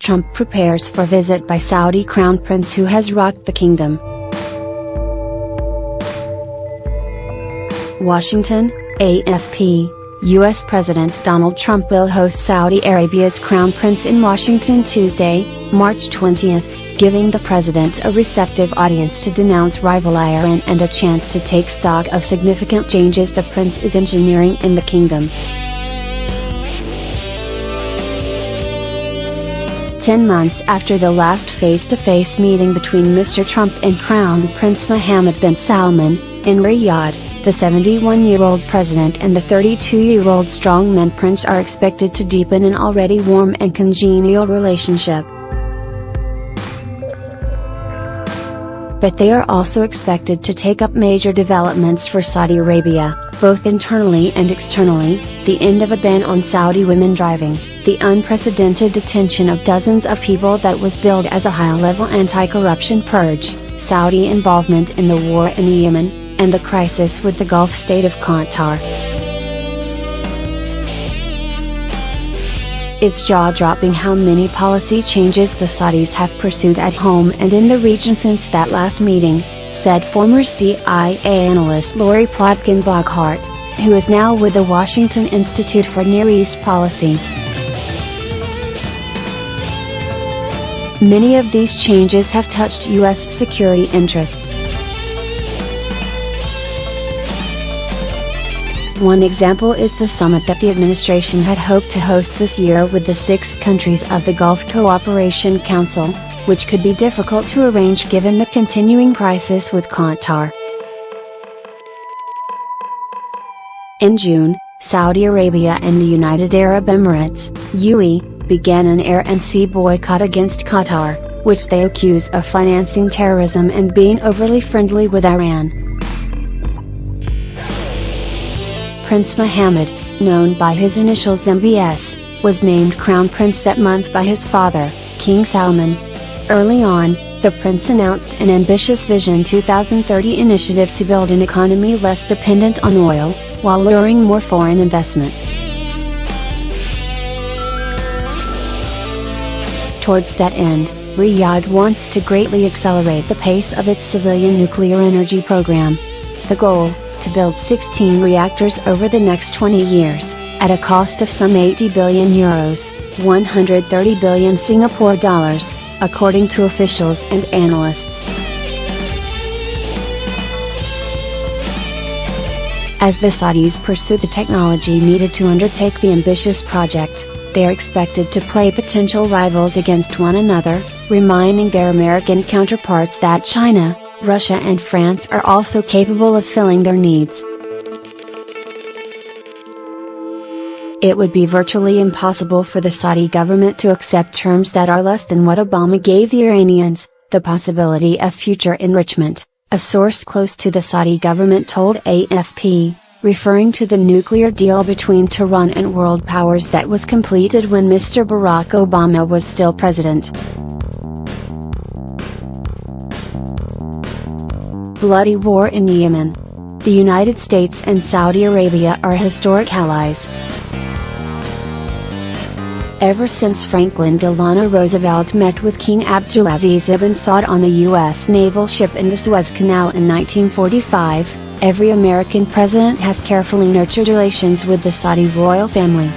Trump prepares for visit by Saudi Crown Prince who has rocked the kingdom. Washington, AFP. U.S. President Donald Trump will host Saudi Arabia's Crown Prince in Washington Tuesday, March 20, giving the president a receptive audience to denounce rival Iran and a chance to take stock of significant changes the prince is engineering in the kingdom. 10 months after the last face-to-face meeting between Mr. Trump and Crown Prince Mohammed bin Salman, in Riyadh, the 71-year-old president and the 32-year-old strongman prince are expected to deepen an already warm and congenial relationship. But they are also expected to take up major developments for Saudi Arabia, both internally and externally: the end of a ban on Saudi women driving, the unprecedented detention of dozens of people that was billed as a high-level anti-corruption purge, Saudi involvement in the war in Yemen, and the crisis with the Gulf state of Qatar. It's jaw-dropping how many policy changes the Saudis have pursued at home and in the region since that last meeting, said former CIA analyst Lori Plotkin-Bockhart, who is now with the Washington Institute for Near East Policy. Many of these changes have touched U.S. security interests. One example is the summit that the administration had hoped to host this year with the 6 countries of the Gulf Cooperation Council, which could be difficult to arrange given the continuing crisis with Qatar. In June, Saudi Arabia and the United Arab Emirates, UAE, began an air and sea boycott against Qatar, which they accuse of financing terrorism and being overly friendly with Iran. Prince Mohammed, known by his initials MBS, was named Crown Prince that month by his father, King Salman. Early on, the prince announced an ambitious Vision 2030 initiative to build an economy less dependent on oil, while luring more foreign investment. Towards that end, Riyadh wants to greatly accelerate the pace of its civilian nuclear energy program. The goal: to build 16 reactors over the next 20 years, at a cost of some €80 billion, 130 billion Singapore dollars, according to officials and analysts. As the Saudis pursue the technology needed to undertake the ambitious project, they are expected to play potential rivals against one another, reminding their American counterparts that China, Russia and France are also capable of filling their needs. It would be virtually impossible for the Saudi government to accept terms that are less than what Obama gave the Iranians, the possibility of future enrichment, a source close to the Saudi government told AFP, referring to the nuclear deal between Tehran and world powers that was completed when Mr. Barack Obama was still president. Bloody war in Yemen. The United States and Saudi Arabia are historic allies. Ever since Franklin Delano Roosevelt met with King Abdulaziz ibn Saud on a U.S. naval ship in the Suez Canal in 1945, every American president has carefully nurtured relations with the Saudi royal family.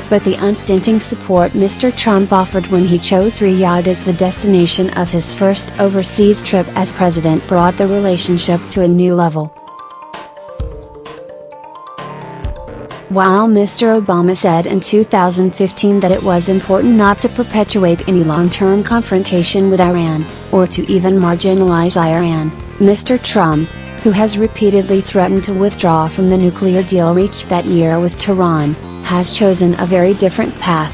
But the unstinting support Mr. Trump offered when he chose Riyadh as the destination of his first overseas trip as president brought the relationship to a new level. While Mr. Obama said in 2015 that it was important not to perpetuate any long-term confrontation with Iran, or to even marginalize Iran, Mr. Trump, who has repeatedly threatened to withdraw from the nuclear deal reached that year with Tehran, has chosen a very different path.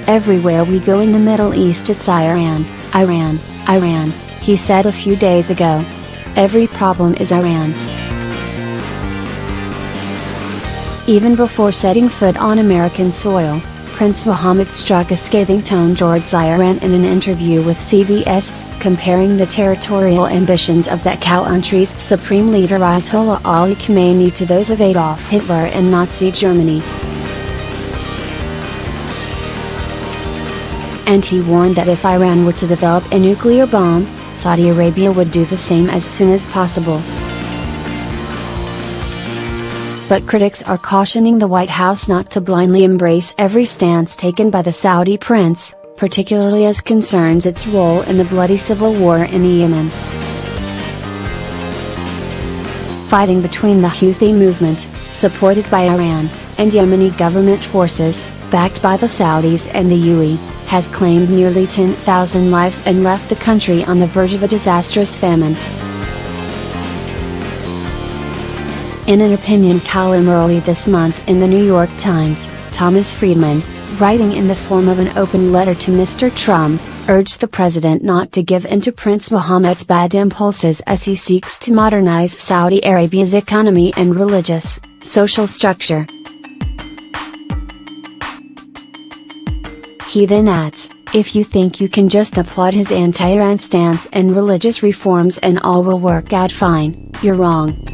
Everywhere we go in the Middle East it's Iran, Iran, Iran, he said a few days ago. Every problem is Iran. Even before setting foot on American soil, Prince Mohammed struck a scathing tone towards Iran in an interview with CBS, comparing the territorial ambitions of that country's supreme leader Ayatollah Ali Khamenei to those of Adolf Hitler and Nazi Germany. And he warned that if Iran were to develop a nuclear bomb, Saudi Arabia would do the same as soon as possible. But critics are cautioning the White House not to blindly embrace every stance taken by the Saudi prince, particularly as concerns its role in the bloody civil war in Yemen. Fighting between the Houthi movement, supported by Iran, and Yemeni government forces, backed by the Saudis and the UAE, has claimed nearly 10,000 lives and left the country on the verge of a disastrous famine. In an opinion column early this month in the New York Times, Thomas Friedman, writing in the form of an open letter to Mr. Trump, urged the president not to give in to Prince Mohammed's bad impulses as he seeks to modernize Saudi Arabia's economy and religious, social structure. He then adds, "If you think you can just applaud his anti-Iran stance and religious reforms and all will work out fine, you're wrong.